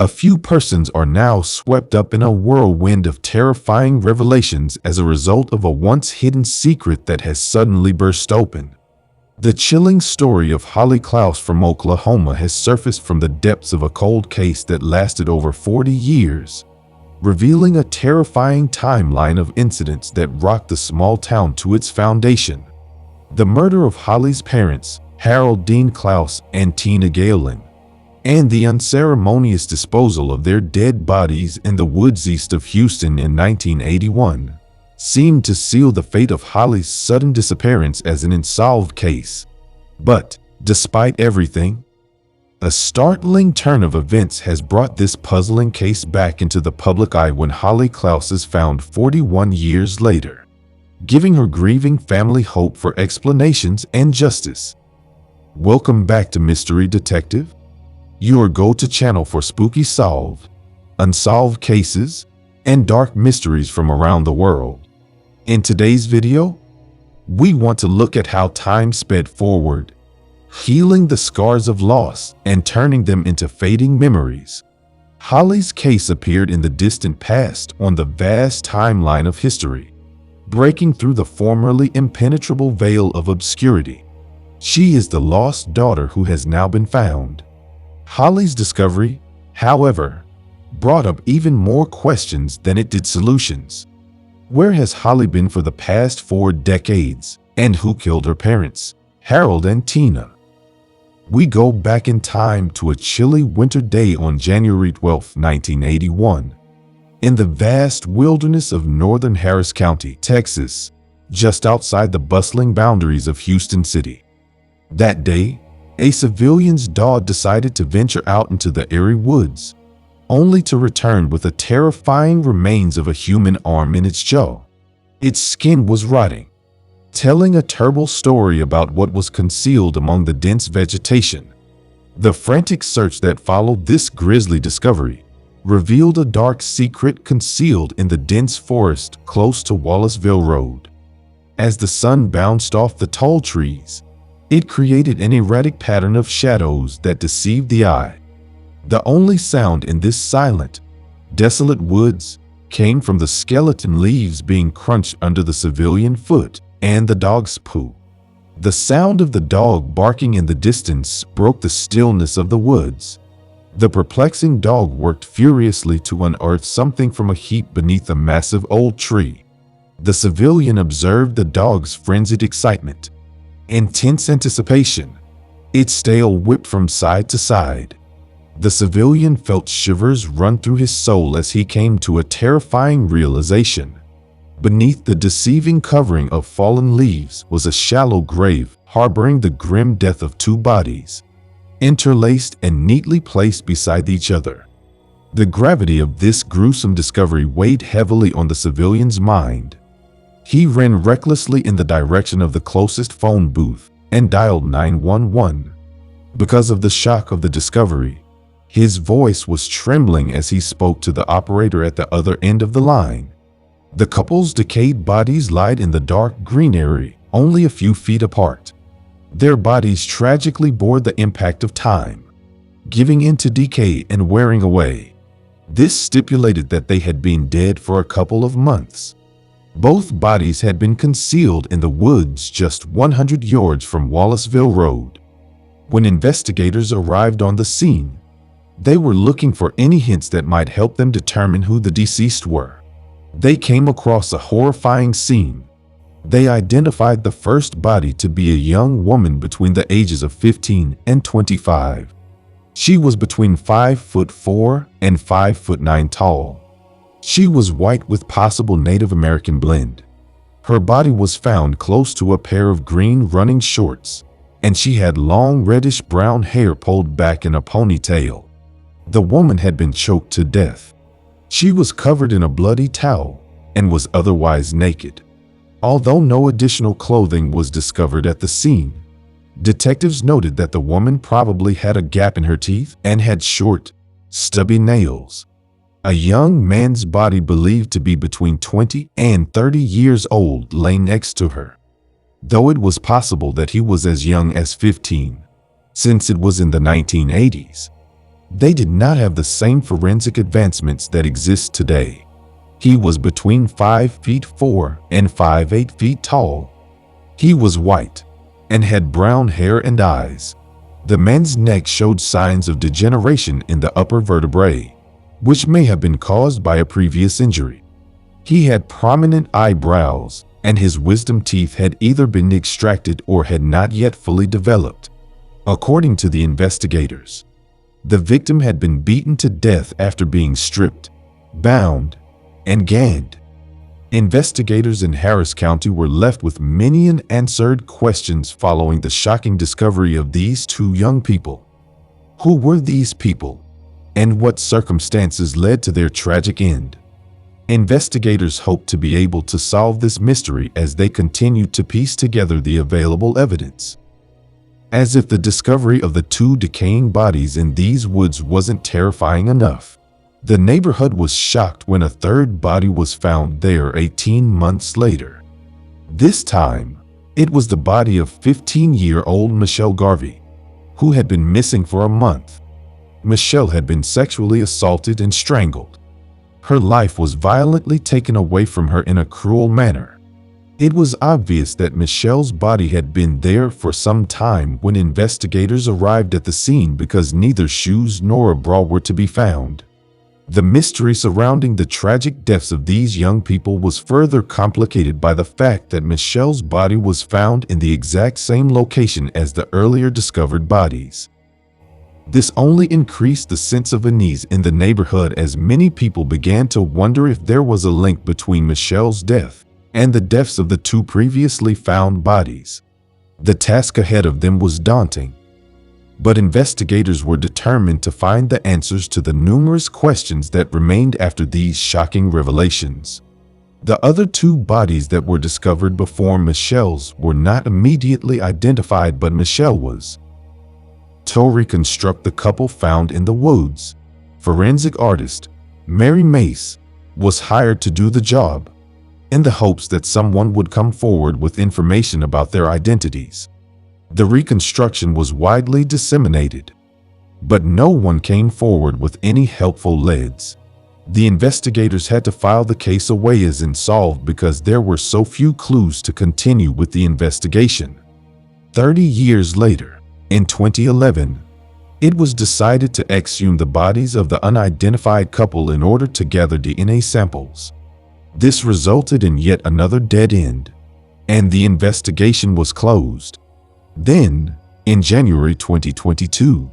A few persons are now swept up in a whirlwind of terrifying revelations as a result of a once hidden secret that has suddenly burst open. The chilling story of Holly Klaus from Oklahoma has surfaced from the depths of a cold case that lasted over 40 years, revealing a terrifying timeline of incidents that rocked the small town to its foundation. The murder of Holly's parents, Harold Dean Klaus and Tina Galen, and the unceremonious disposal of their dead bodies in the woods east of Houston in 1981, seemed to seal the fate of Holly's sudden disappearance as an unsolved case. But, despite everything, a startling turn of events has brought this puzzling case back into the public eye when Holly Klaus is found 41 years later, giving her grieving family hope for explanations and justice. Welcome back to Mystery Detective, your go-to channel for spooky solved, unsolved cases, and dark mysteries from around the world. In today's video, we want to look at how time sped forward, healing the scars of loss and turning them into fading memories. Holly's case appeared in the distant past on the vast timeline of history, breaking through the formerly impenetrable veil of obscurity. She is the lost daughter who has now been found. Holly's discovery, however, brought up even more questions than it did solutions. Where has Holly been for the past 4 decades, and who killed her parents, Harold and Tina? We go back in time to a chilly winter day on January 12, 1981, in the vast wilderness of northern Harris County, Texas, just outside the bustling boundaries of Houston City. That day, a civilian's dog decided to venture out into the eerie woods, only to return with the terrifying remains of a human arm in its jaw. Its skin was rotting, telling a terrible story about what was concealed among the dense vegetation. The frantic search that followed this grisly discovery revealed a dark secret concealed in the dense forest close to Wallaceville Road. As the sun bounced off the tall trees, it created an erratic pattern of shadows that deceived the eye. The only sound in this silent, desolate woods came from the skeleton leaves being crunched under the civilian foot and the dog's poo. The sound of the dog barking in the distance broke the stillness of the woods. The perplexing dog worked furiously to unearth something from a heap beneath a massive old tree. The civilian observed the dog's frenzied excitement, intense anticipation. Its tail whipped from side to side. The civilian felt shivers run through his soul as he came to a terrifying realization. Beneath the deceiving covering of fallen leaves was a shallow grave harboring the grim death of 2 bodies, interlaced and neatly placed beside each other. The gravity of this gruesome discovery weighed heavily on the civilian's mind. He ran recklessly in the direction of the closest phone booth and dialed 911. Because of the shock of the discovery, his voice was trembling as he spoke to the operator at the other end of the line. The couple's decayed bodies lied in the dark green area, only a few feet apart. Their bodies tragically bore the impact of time, giving in to decay and wearing away. This stipulated that they had been dead for a couple of months. Both bodies had been concealed in the woods just 100 yards from Wallaceville Road. When investigators arrived on the scene, they were looking for any hints that might help them determine who the deceased were. They came across a horrifying scene. They identified the first body to be a young woman between the ages of 15 and 25. She was between 5'4" and 5'9" tall. She was white with possible Native American blend. Her body was found close to a pair of green running shorts, and she had long reddish-brown hair pulled back in a ponytail. The woman had been choked to death. She was covered in a bloody towel and was otherwise naked. Although no additional clothing was discovered at the scene, detectives noted that the woman probably had a gap in her teeth and had short, stubby nails. A young man's body believed to be between 20 and 30 years old lay next to her, though it was possible that he was as young as 15, since it was in the 1980s. They did not have the same forensic advancements that exist today. He was between 5 feet 4 and 5'8" feet tall. He was white and had brown hair and eyes. The man's neck showed signs of degeneration in the upper vertebrae, which may have been caused by a previous injury. He had prominent eyebrows, and his wisdom teeth had either been extracted or had not yet fully developed. According to the investigators, the victim had been beaten to death after being stripped, bound, and gagged. Investigators in Harris County were left with many unanswered questions following the shocking discovery of these two young people. Who were these people, and what circumstances led to their tragic end? Investigators hope to be able to solve this mystery as they continue to piece together the available evidence. As if the discovery of the two decaying bodies in these woods wasn't terrifying enough, the neighborhood was shocked when a third body was found there 18 months later. This time, it was the body of 15-year-old Michelle Garvey, who had been missing for a month. Michelle had been sexually assaulted and strangled. Her life was violently taken away from her in a cruel manner. It was obvious that Michelle's body had been there for some time when investigators arrived at the scene because neither shoes nor a bra were to be found. The mystery surrounding the tragic deaths of these young people was further complicated by the fact that Michelle's body was found in the exact same location as the earlier discovered bodies. This only increased the sense of unease in the neighborhood as many people began to wonder if there was a link between Michelle's death and the deaths of the two previously found bodies. The task ahead of them was daunting, but investigators were determined to find the answers to the numerous questions that remained after these shocking revelations. The other two bodies that were discovered before Michelle's were not immediately identified, but Michelle was. To reconstruct the couple found in the woods, forensic artist Mary Mace was hired to do the job, in the hopes that someone would come forward with information about their identities. The reconstruction was widely disseminated, but no one came forward with any helpful leads. The investigators had to file the case away as unsolved because there were so few clues to continue with the investigation. 30 years later, in 2011, it was decided to exhume the bodies of the unidentified couple in order to gather DNA samples. This resulted in yet another dead end, and the investigation was closed. Then, in January 2022,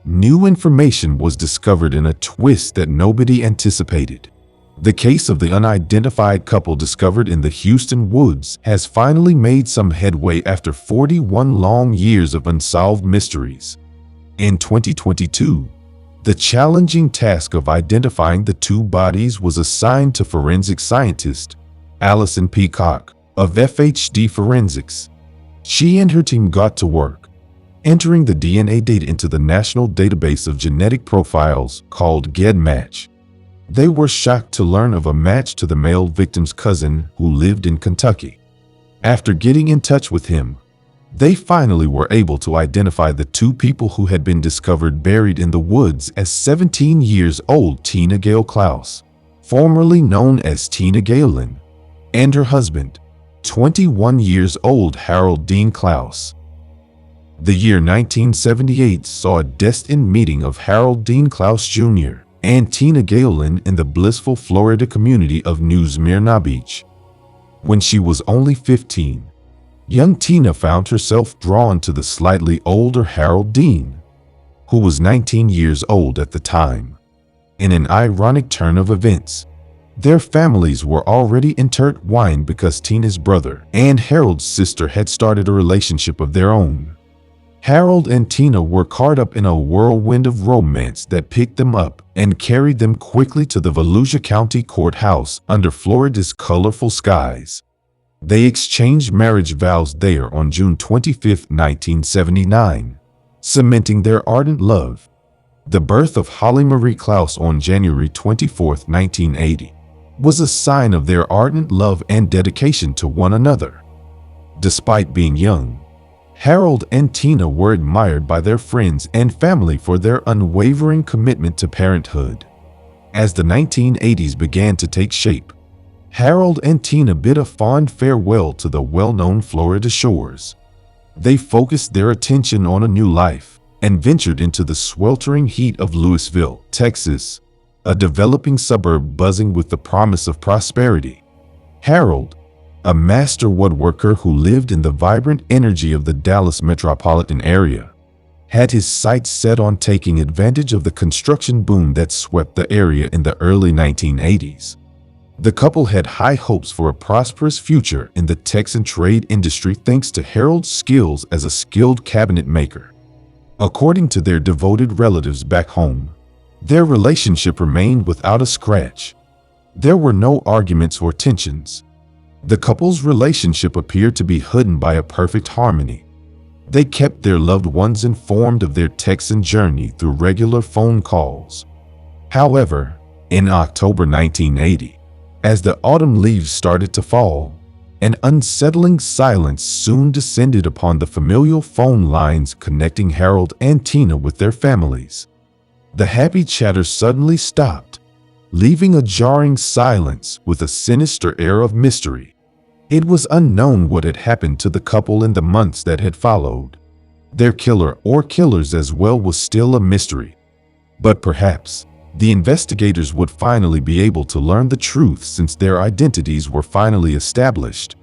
new information was discovered in a twist that nobody anticipated. The case of the unidentified couple discovered in the Houston woods has finally made some headway after 41 long years of unsolved mysteries. In 2022, the challenging task of identifying the two bodies was assigned to forensic scientist Allison Peacock of FHD Forensics. She and her team got to work, entering the DNA data into the National Database of Genetic Profiles called GEDmatch. They were shocked to learn of a match to the male victim's cousin who lived in Kentucky. After getting in touch with him, they finally were able to identify the two people who had been discovered buried in the woods as 17-year-old Tina Gale Klaus, formerly known as Tina Galen, and her husband, 21-year-old Harold Dean Klaus. The year 1978 saw a destined meeting of Harold Dean Klaus Jr. and Tina Galen in the blissful Florida community of New Smyrna Beach. When she was only 15, young Tina found herself drawn to the slightly older Harold Dean, who was 19 years old at the time. In an ironic turn of events, their families were already intertwined because Tina's brother and Harold's sister had started a relationship of their own. Harold and Tina were caught up in a whirlwind of romance that picked them up and carried them quickly to the Volusia County Courthouse under Florida's colorful skies. They exchanged marriage vows there on June 25, 1979, cementing their ardent love. The birth of Holly Marie Klaus on January 24, 1980, was a sign of their ardent love and dedication to one another. Despite being young, Harold and Tina were admired by their friends and family for their unwavering commitment to parenthood. As the 1980s began to take shape, Harold and Tina bid a fond farewell to the well-known Florida shores. They focused their attention on a new life and ventured into the sweltering heat of Lewisville, Texas, a developing suburb buzzing with the promise of prosperity. Harold, a master woodworker who lived in the vibrant energy of the Dallas metropolitan area, had his sights set on taking advantage of the construction boom that swept the area in the early 1980s. The couple had high hopes for a prosperous future in the Texan trade industry thanks to Harold's skills as a skilled cabinet maker. According to their devoted relatives back home, their relationship remained without a scratch. There were no arguments or tensions. The couple's relationship appeared to be hidden by a perfect harmony. They kept their loved ones informed of their Texan journey through regular phone calls. However, in October 1980, as the autumn leaves started to fall, an unsettling silence soon descended upon the familial phone lines connecting Harold and Tina with their families. The happy chatter suddenly stopped, leaving a jarring silence with a sinister air of mystery. It was unknown what had happened to the couple in the months that had followed. Their killer or killers as well was still a mystery. But perhaps the investigators would finally be able to learn the truth since their identities were finally established.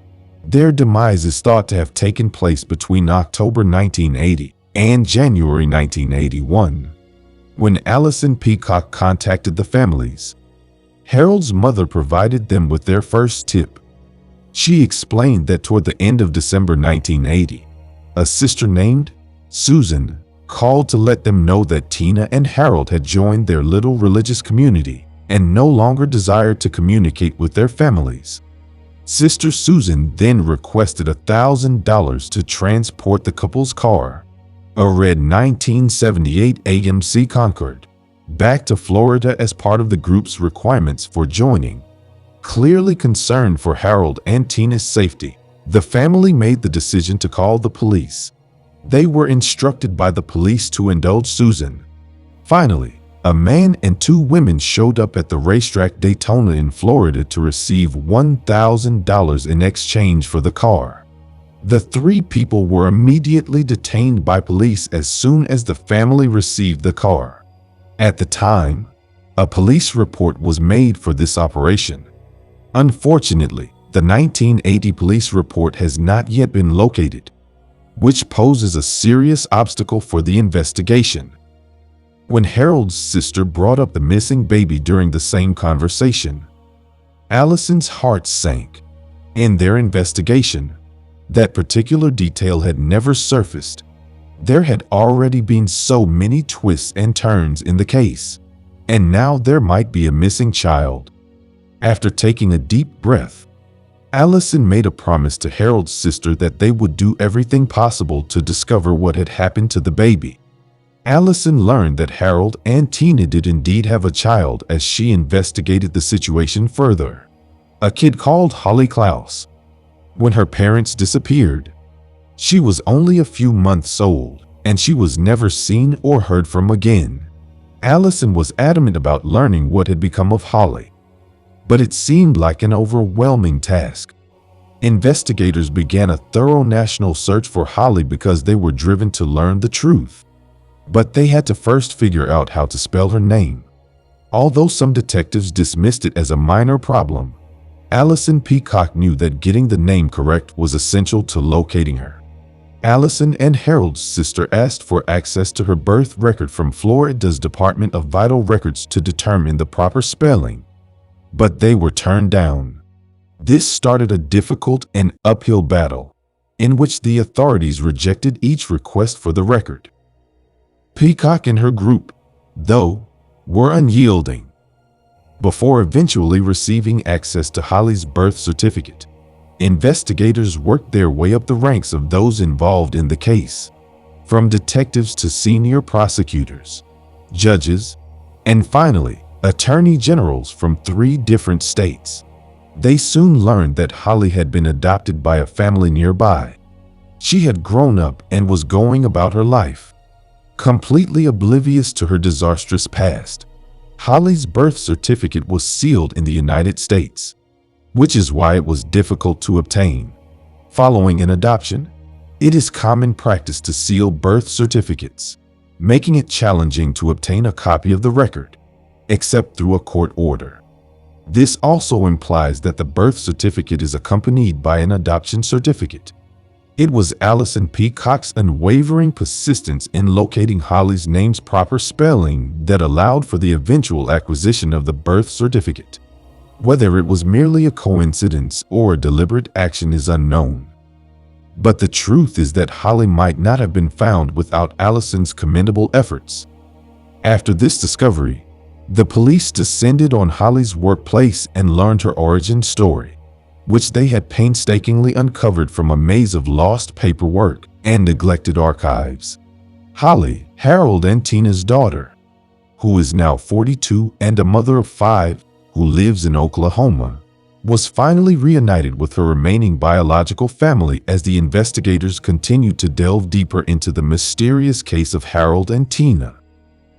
Their demise is thought to have taken place between October 1980 and January 1981, when Allison Peacock contacted the families. Harold's mother provided them with their first tip. She explained that toward the end of December 1980, a sister named Susan called to let them know that Tina and Harold had joined their little religious community and no longer desired to communicate with their families. Sister Susan then requested $1,000 to transport the couple's car, a red 1978 AMC Concord, back to Florida as part of the group's requirements for joining. Clearly concerned for Harold and Tina's safety, the family made the decision to call the police. They were instructed by the police to indulge Susan. Finally, a man and two women showed up at the racetrack Daytona in Florida to receive $1,000 in exchange for the car. The three people were immediately detained by police as soon as the family received the car. At the time, a police report was made for this operation. Unfortunately, the 1980 police report has not yet been located, which poses a serious obstacle for the investigation. When Harold's sister brought up the missing baby during the same conversation, Allison's heart sank. In their investigation, that particular detail had never surfaced. There had already been so many twists and turns in the case, and now there might be a missing child. After taking a deep breath, Allison made a promise to Harold's sister that they would do everything possible to discover what had happened to the baby. Allison learned that Harold and Tina did indeed have a child as she investigated the situation further. A kid called Holly Klaus. When her parents disappeared, she was only a few months old, and she was never seen or heard from again. Allison was adamant about learning what had become of Holly, but it seemed like an overwhelming task. Investigators began a thorough national search for Holly because they were driven to learn the truth. But they had to first figure out how to spell her name. Although some detectives dismissed it as a minor problem, Allison Peacock knew that getting the name correct was essential to locating her. Allison and Harold's sister asked for access to her birth record from Florida's Department of Vital Records to determine the proper spelling, but they were turned down. This started a difficult and uphill battle, in which the authorities rejected each request for the record. Peacock and her group, though, were unyielding. Before eventually receiving access to Holly's birth certificate, investigators worked their way up the ranks of those involved in the case, from detectives to senior prosecutors, judges, and finally, attorney generals from 3 different states. They soon learned that Holly had been adopted by a family nearby. She had grown up and was going about her life, completely oblivious to her disastrous past. Holly's birth certificate was sealed in the United States, which is why it was difficult to obtain. Following an adoption, it is common practice to seal birth certificates, making it challenging to obtain a copy of the record, except through a court order. This also implies that the birth certificate is accompanied by an adoption certificate. It was Allison Peacock's unwavering persistence in locating Holly's name's proper spelling that allowed for the eventual acquisition of the birth certificate. Whether it was merely a coincidence or a deliberate action is unknown. But the truth is that Holly might not have been found without Allison's commendable efforts. After this discovery, the police descended on Holly's workplace and learned her origin story, which they had painstakingly uncovered from a maze of lost paperwork and neglected archives. Holly, Harold and Tina's daughter, who is now 42 and a mother of 5, who lives in Oklahoma, was finally reunited with her remaining biological family as the investigators continued to delve deeper into the mysterious case of Harold and Tina.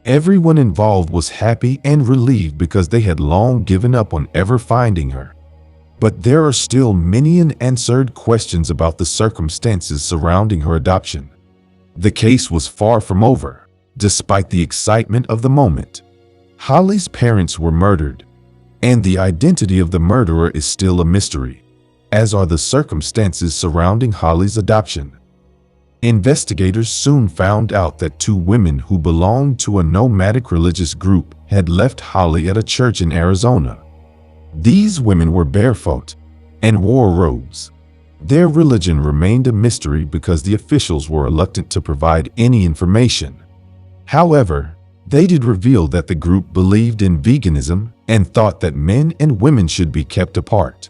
Everyone involved was happy and relieved because they had long given up on ever finding her. But there are still many unanswered questions about the circumstances surrounding her adoption. The case was far from over, despite the excitement of the moment. Holly's parents were murdered, and the identity of the murderer is still a mystery, as are the circumstances surrounding Holly's adoption. Investigators soon found out that 2 women who belonged to a nomadic religious group had left Holly at a church in Arizona. These women were barefoot and wore robes. Their religion remained a mystery because the officials were reluctant to provide any information. However, they did reveal that the group believed in veganism and thought that men and women should be kept apart.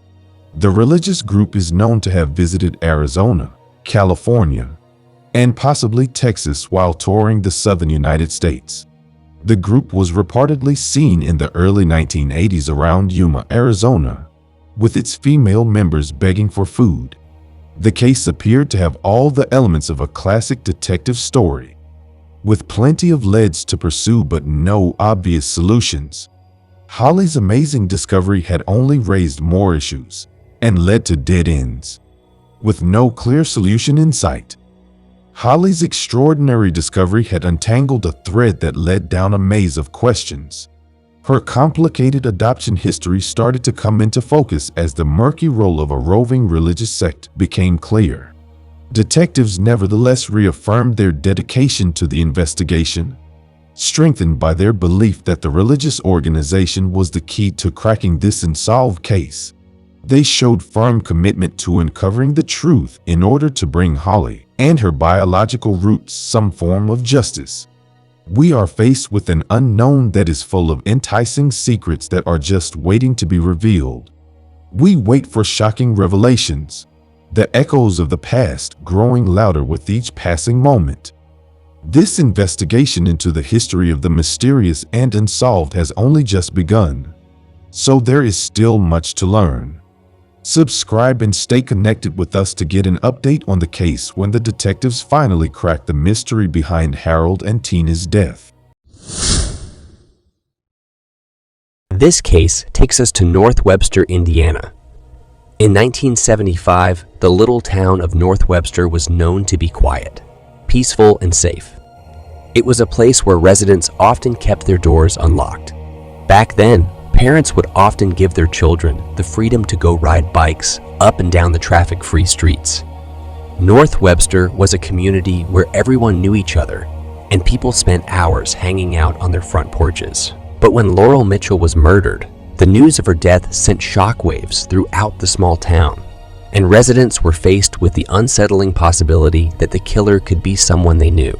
The religious group is known to have visited Arizona, California, and possibly Texas while touring the southern United States. The group was reportedly seen in the early 1980s around Yuma, Arizona, with its female members begging for food. The case appeared to have all the elements of a classic detective story, with plenty of leads to pursue but no obvious solutions. Holly's amazing discovery had only raised more issues and led to dead ends, with no clear solution in sight. Holly's extraordinary discovery had untangled a thread that led down a maze of questions. Her complicated adoption history started to come into focus as the murky role of a roving religious sect became clear. Detectives nevertheless reaffirmed their dedication to the investigation, strengthened by their belief that the religious organization was the key to cracking this unsolved case. They showed firm commitment to uncovering the truth in order to bring Holly and her biological roots some form of justice. We are faced with an unknown that is full of enticing secrets that are just waiting to be revealed. We wait for shocking revelations, the echoes of the past growing louder with each passing moment. This investigation into the history of the mysterious and unsolved has only just begun, so there is still much to learn. Subscribe and stay connected with us to get an update on the case when the detectives finally crack the mystery behind Harold and Tina's death. This case takes us to North Webster, Indiana. In 1975, the little town of North Webster was known to be quiet, peaceful, and safe. It was a place where residents often kept their doors unlocked. Back then, parents would often give their children the freedom to go ride bikes up and down the traffic-free streets. North Webster was a community where everyone knew each other, and people spent hours hanging out on their front porches. But when Laurel Mitchell was murdered, the news of her death sent shockwaves throughout the small town, and residents were faced with the unsettling possibility that the killer could be someone they knew.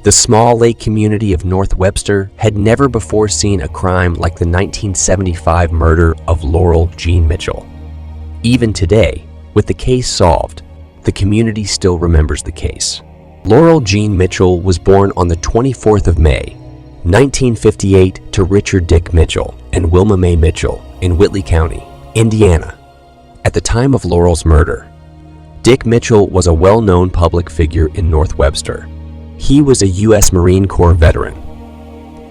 The small lake community of North Webster had never before seen a crime like the 1975 murder of Laurel Jean Mitchell. Even today, with the case solved, the community still remembers the case. Laurel Jean Mitchell was born on the 24th of May, 1958 to Richard Dick Mitchell and Wilma Mae Mitchell in Whitley County, Indiana. At the time of Laurel's murder, Dick Mitchell was a well-known public figure in North Webster. He was a U.S. Marine Corps veteran.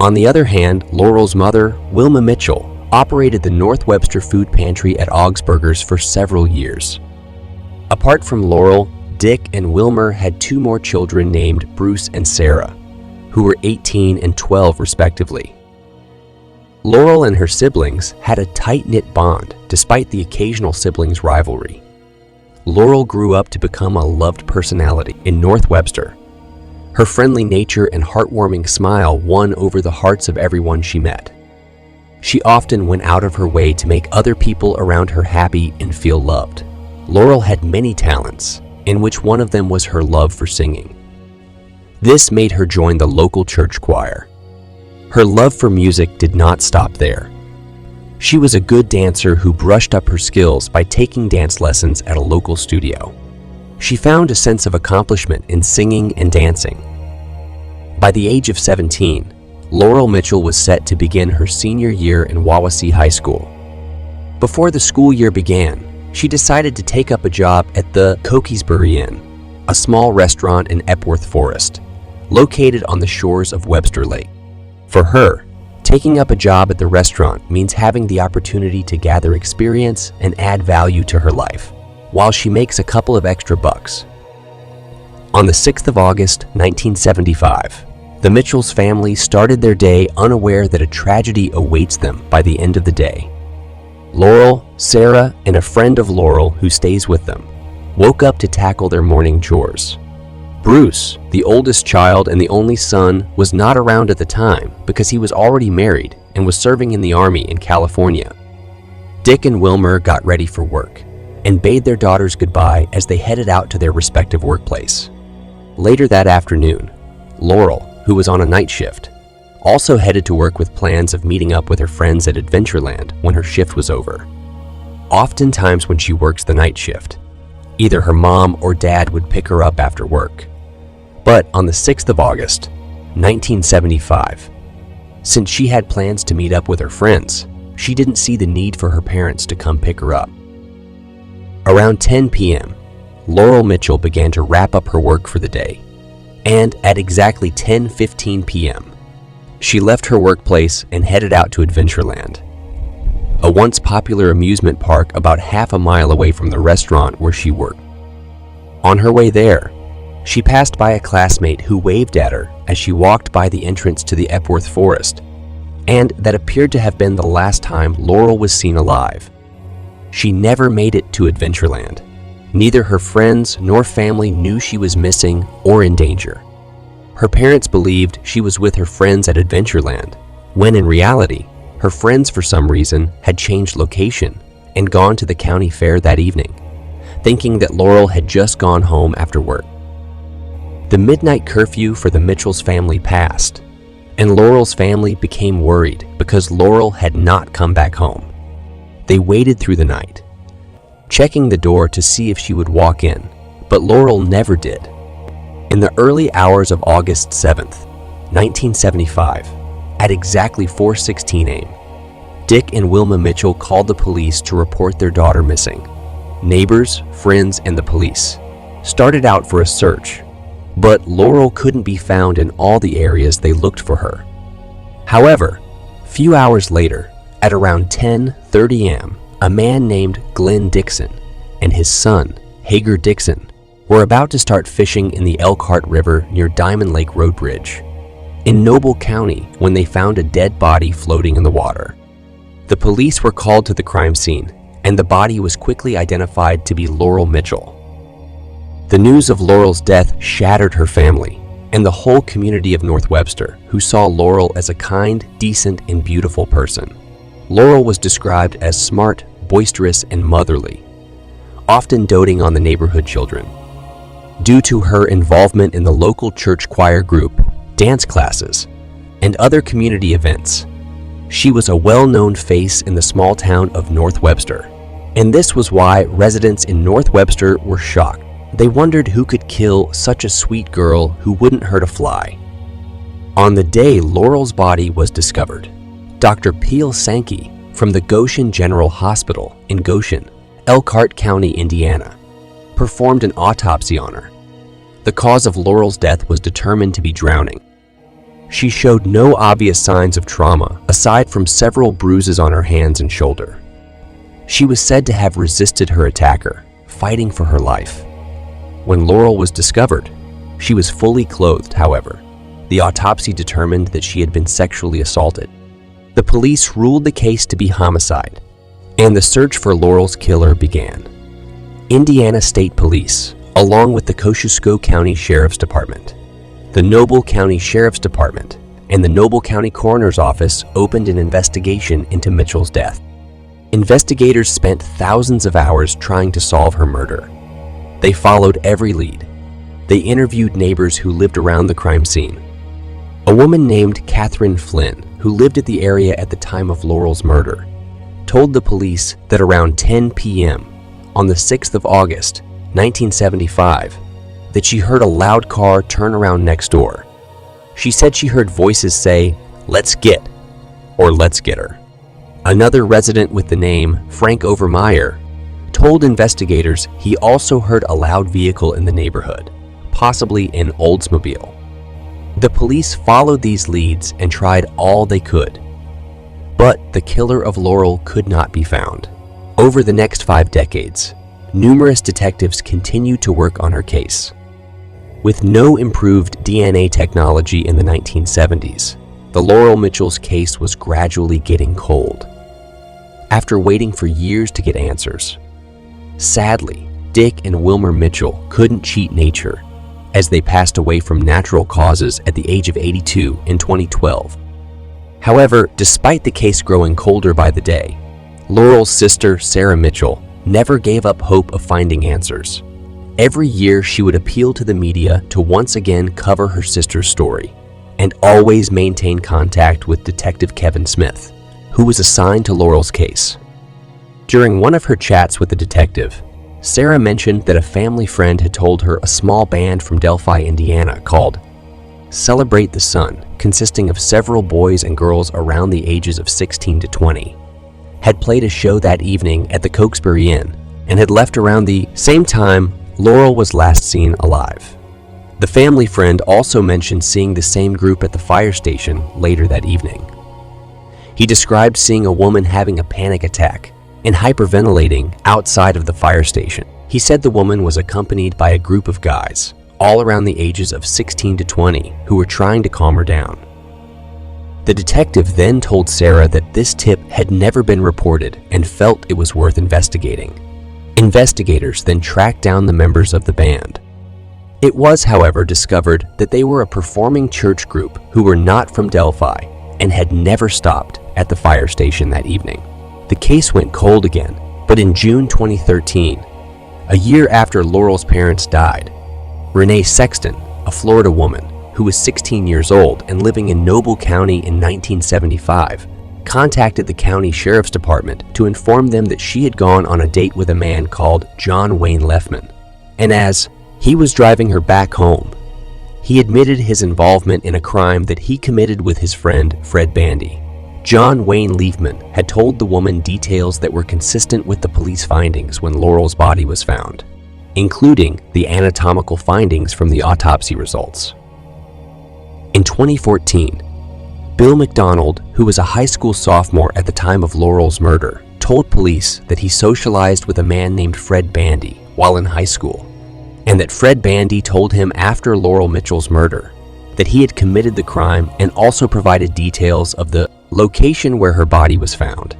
On the other hand, Laurel's mother, Wilma Mitchell, operated the North Webster food pantry at Augsburger's for several years. Apart from Laurel, Dick and Wilmer had two more children named Bruce and Sarah, who were 18 and 12 respectively. Laurel and her siblings had a tight-knit bond despite the occasional siblings' rivalry. Laurel grew up to become a loved personality in North Webster. Her friendly nature and heartwarming smile won over the hearts of everyone she met. She often went out of her way to make other people around her happy and feel loved. Laurel had many talents, in which one of them was her love for singing. This made her join the local church choir. Her love for music did not stop there. She was a good dancer who brushed up her skills by taking dance lessons at a local studio. She found a sense of accomplishment in singing and dancing. By the age of 17, Laurel Mitchell was set to begin her senior year in Wawasee High School. Before the school year began, she decided to take up a job at the Cokesbury Inn, a small restaurant in Epworth Forest, located on the shores of Webster Lake. For her, taking up a job at the restaurant means having the opportunity to gather experience and add value to her life, while she makes a couple of extra bucks. On the 6th of August, 1975, the Mitchells family started their day unaware that a tragedy awaits them by the end of the day. Laurel, Sarah, and a friend of Laurel who stays with them woke up to tackle their morning chores. Bruce, the oldest child and the only son, was not around at the time because he was already married and was serving in the Army in California. Dick and Wilmer got ready for work and bade their daughters goodbye as they headed out to their respective workplace. Later that afternoon, Laurel, who was on a night shift, also headed to work with plans of meeting up with her friends at Adventureland when her shift was over. Oftentimes when she works the night shift, either her mom or dad would pick her up after work. But on the 6th of August, 1975, since she had plans to meet up with her friends, she didn't see the need for her parents to come pick her up. Around 10 p.m., Laurel Mitchell began to wrap up her work for the day, and at exactly 10:15 p.m., she left her workplace and headed out to Adventureland, a once popular amusement park about half a mile away from the restaurant where she worked. On her way there, she passed by a classmate who waved at her as she walked by the entrance to the Epworth Forest, and that appeared to have been the last time Laurel was seen alive. She never made it to Adventureland. Neither her friends nor family knew she was missing or in danger. Her parents believed she was with her friends at Adventureland, when in reality, her friends for some reason had changed location and gone to the county fair that evening, thinking that Laurel had just gone home after work. The midnight curfew for the Mitchells family passed, and Laurel's family became worried because Laurel had not come back home. They waited through the night, checking the door to see if she would walk in, but Laurel never did. In the early hours of August 7th, 1975, at exactly 4:16 a.m., Dick and Wilma Mitchell called the police to report their daughter missing. Neighbors, friends, and the police started out for a search, but Laurel couldn't be found in all the areas they looked for her. However, few hours later, at around 10:30 a.m., a man named Glenn Dixon and his son, Hager Dixon, were about to start fishing in the Elkhart River near Diamond Lake Road Bridge in Noble County when they found a dead body floating in the water. The police were called to the crime scene, and the body was quickly identified to be Laurel Mitchell. The news of Laurel's death shattered her family and the whole community of North Webster, who saw Laurel as a kind, decent, and beautiful person. Laurel was described as smart, boisterous, and motherly, often doting on the neighborhood children. Due to her involvement in the local church choir group, dance classes, and other community events, she was a well-known face in the small town of North Webster. And this was why residents in North Webster were shocked. They wondered who could kill such a sweet girl who wouldn't hurt a fly. On the day Laurel's body was discovered, Dr. Peel Sankey from the Goshen General Hospital in Goshen, Elkhart County, Indiana, performed an autopsy on her. The cause of Laurel's death was determined to be drowning. She showed no obvious signs of trauma aside from several bruises on her hands and shoulder. She was said to have resisted her attacker, fighting for her life. When Laurel was discovered, she was fully clothed, however. The autopsy determined that she had been sexually assaulted. The police ruled the case to be homicide, and the search for Laurel's killer began. Indiana State Police, along with the Kosciuszko County Sheriff's Department, the Noble County Sheriff's Department, and the Noble County Coroner's Office opened an investigation into Mitchell's death. Investigators spent thousands of hours trying to solve her murder. They followed every lead. They interviewed neighbors who lived around the crime scene. A woman named Catherine Flynn, who lived at the area at the time of Laurel's murder, told the police that around 10 p.m. on the 6th of August, 1975, that she heard a loud car turn around next door. She said she heard voices say, "Let's get," or "Let's get her." Another resident with the name Frank Overmeyer told investigators he also heard a loud vehicle in the neighborhood, possibly an Oldsmobile. The police followed these leads and tried all they could, but the killer of Laurel could not be found. Over the next 5 decades, numerous detectives continued to work on her case. With no improved DNA technology in the 1970s, the Laurel Mitchell's case was gradually getting cold. After waiting for years to get answers, sadly, Dick and Wilmer Mitchell couldn't cheat nature as they passed away from natural causes at the age of 82 in 2012. However, despite the case growing colder by the day, Laurel's sister, Sarah Mitchell, never gave up hope of finding answers. Every year, she would appeal to the media to once again cover her sister's story and always maintain contact with Detective Kevin Smith, who was assigned to Laurel's case. During one of her chats with the detective, Sarah mentioned that a family friend had told her a small band from Delphi, Indiana called Celebrate the Sun, consisting of several boys and girls around the ages of 16 to 20, had played a show that evening at the Cokesbury Inn and had left around the same time Laurel was last seen alive. The family friend also mentioned seeing the same group at the fire station later that evening. He described seeing a woman having a panic attack and hyperventilating outside of the fire station. He said the woman was accompanied by a group of guys, all around the ages of 16 to 20, who were trying to calm her down. The detective then told Sarah that this tip had never been reported and felt it was worth investigating. Investigators then tracked down the members of the band. It was, however, discovered that they were a performing church group who were not from Delphi and had never stopped at the fire station that evening. The case went cold again, but in June 2013, a year after Laurel's parents died, Renee Sexton, a Florida woman who was 16 years old and living in Noble County in 1975, contacted the county sheriff's department to inform them that she had gone on a date with a man called John Wayne Lefman, and as he was driving her back home, he admitted his involvement in a crime that he committed with his friend Fred Bandy. John Wayne Leafman had told the woman details that were consistent with the police findings when Laurel's body was found, including the anatomical findings from the autopsy results. In 2014, Bill McDonald, who was a high school sophomore at the time of Laurel's murder, told police that he socialized with a man named Fred Bandy while in high school, and that Fred Bandy told him after Laurel Mitchell's murder that he had committed the crime and also provided details of the location where her body was found.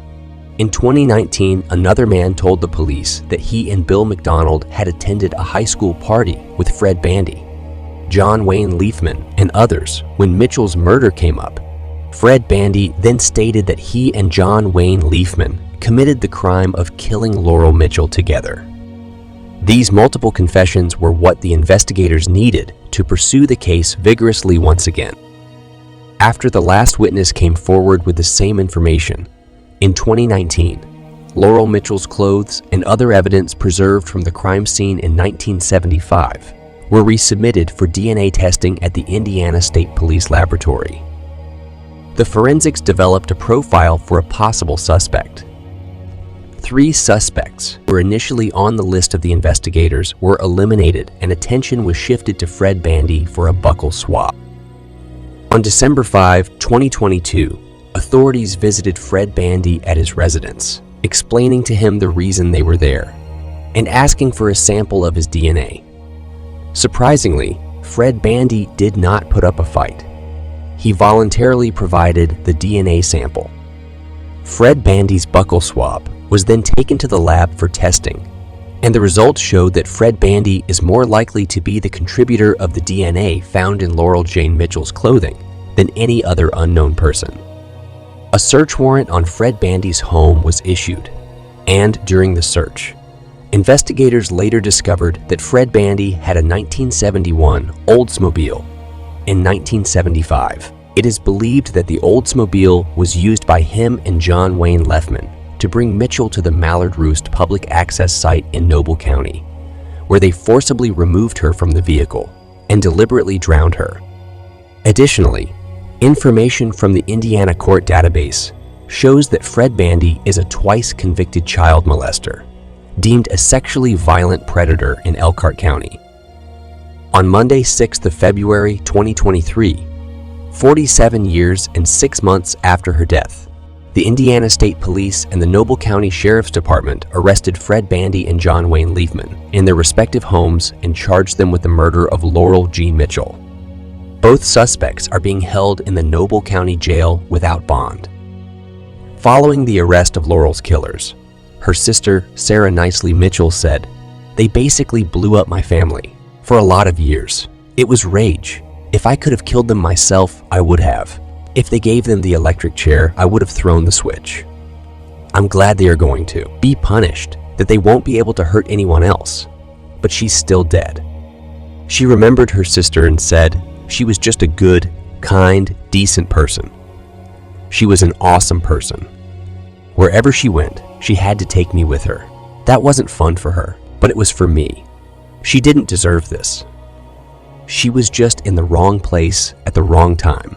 In 2019, another man told the police that he and Bill McDonald had attended a high school party with Fred Bandy, John Wayne Leafman, and others when Mitchell's murder came up. Fred Bandy then stated that he and John Wayne Leafman committed the crime of killing Laurel Mitchell together. These multiple confessions were what the investigators needed to pursue the case vigorously once again. After the last witness came forward with the same information, in 2019, Laurel Mitchell's clothes and other evidence preserved from the crime scene in 1975 were resubmitted for DNA testing at the Indiana State Police Laboratory. The forensics developed a profile for a possible suspect. 3 suspects who were initially on the list of the investigators were eliminated, and attention was shifted to Fred Bandy for a buccal swab. On December 5, 2022, authorities visited Fred Bandy at his residence, explaining to him the reason they were there and asking for a sample of his DNA. Surprisingly, Fred Bandy did not put up a fight. He voluntarily provided the DNA sample. Fred Bandy's buccal swab was then taken to the lab for testing, and the results showed that Fred Bandy is more likely to be the contributor of the DNA found in Laurel Jane Mitchell's clothing than any other unknown person. A search warrant on Fred Bandy's home was issued, and during the search, investigators later discovered that Fred Bandy had a 1971 Oldsmobile. In 1975, it is believed that the Oldsmobile was used by him and John Wayne Leffman to bring Mitchell to the Mallard Roost public access site in Noble County, where they forcibly removed her from the vehicle and deliberately drowned her. Additionally, information from the Indiana court database shows that Fred Bandy is a twice convicted child molester, deemed a sexually violent predator in Elkhart County. On Monday, 6th of February 2023, 47 years and 6 months after her death, the Indiana State Police and the Noble County Sheriff's Department arrested Fred Bandy and John Wayne Leafman in their respective homes and charged them with the murder of Laurel G. Mitchell. Both suspects are being held in the Noble County Jail without bond. Following the arrest of Laurel's killers, her sister, Sarah Nicely Mitchell, said, "They basically blew up my family. For a lot of years. It was rage. If I could have killed them myself, I would have. If they gave them the electric chair, I would have thrown the switch. I'm glad they are going to be punished, that they won't be able to hurt anyone else. But she's still dead." She remembered her sister and said, "She was just a good, kind, decent person. She was an awesome person. Wherever she went, she had to take me with her. That wasn't fun for her, but it was for me. She didn't deserve this. She was just in the wrong place at the wrong time."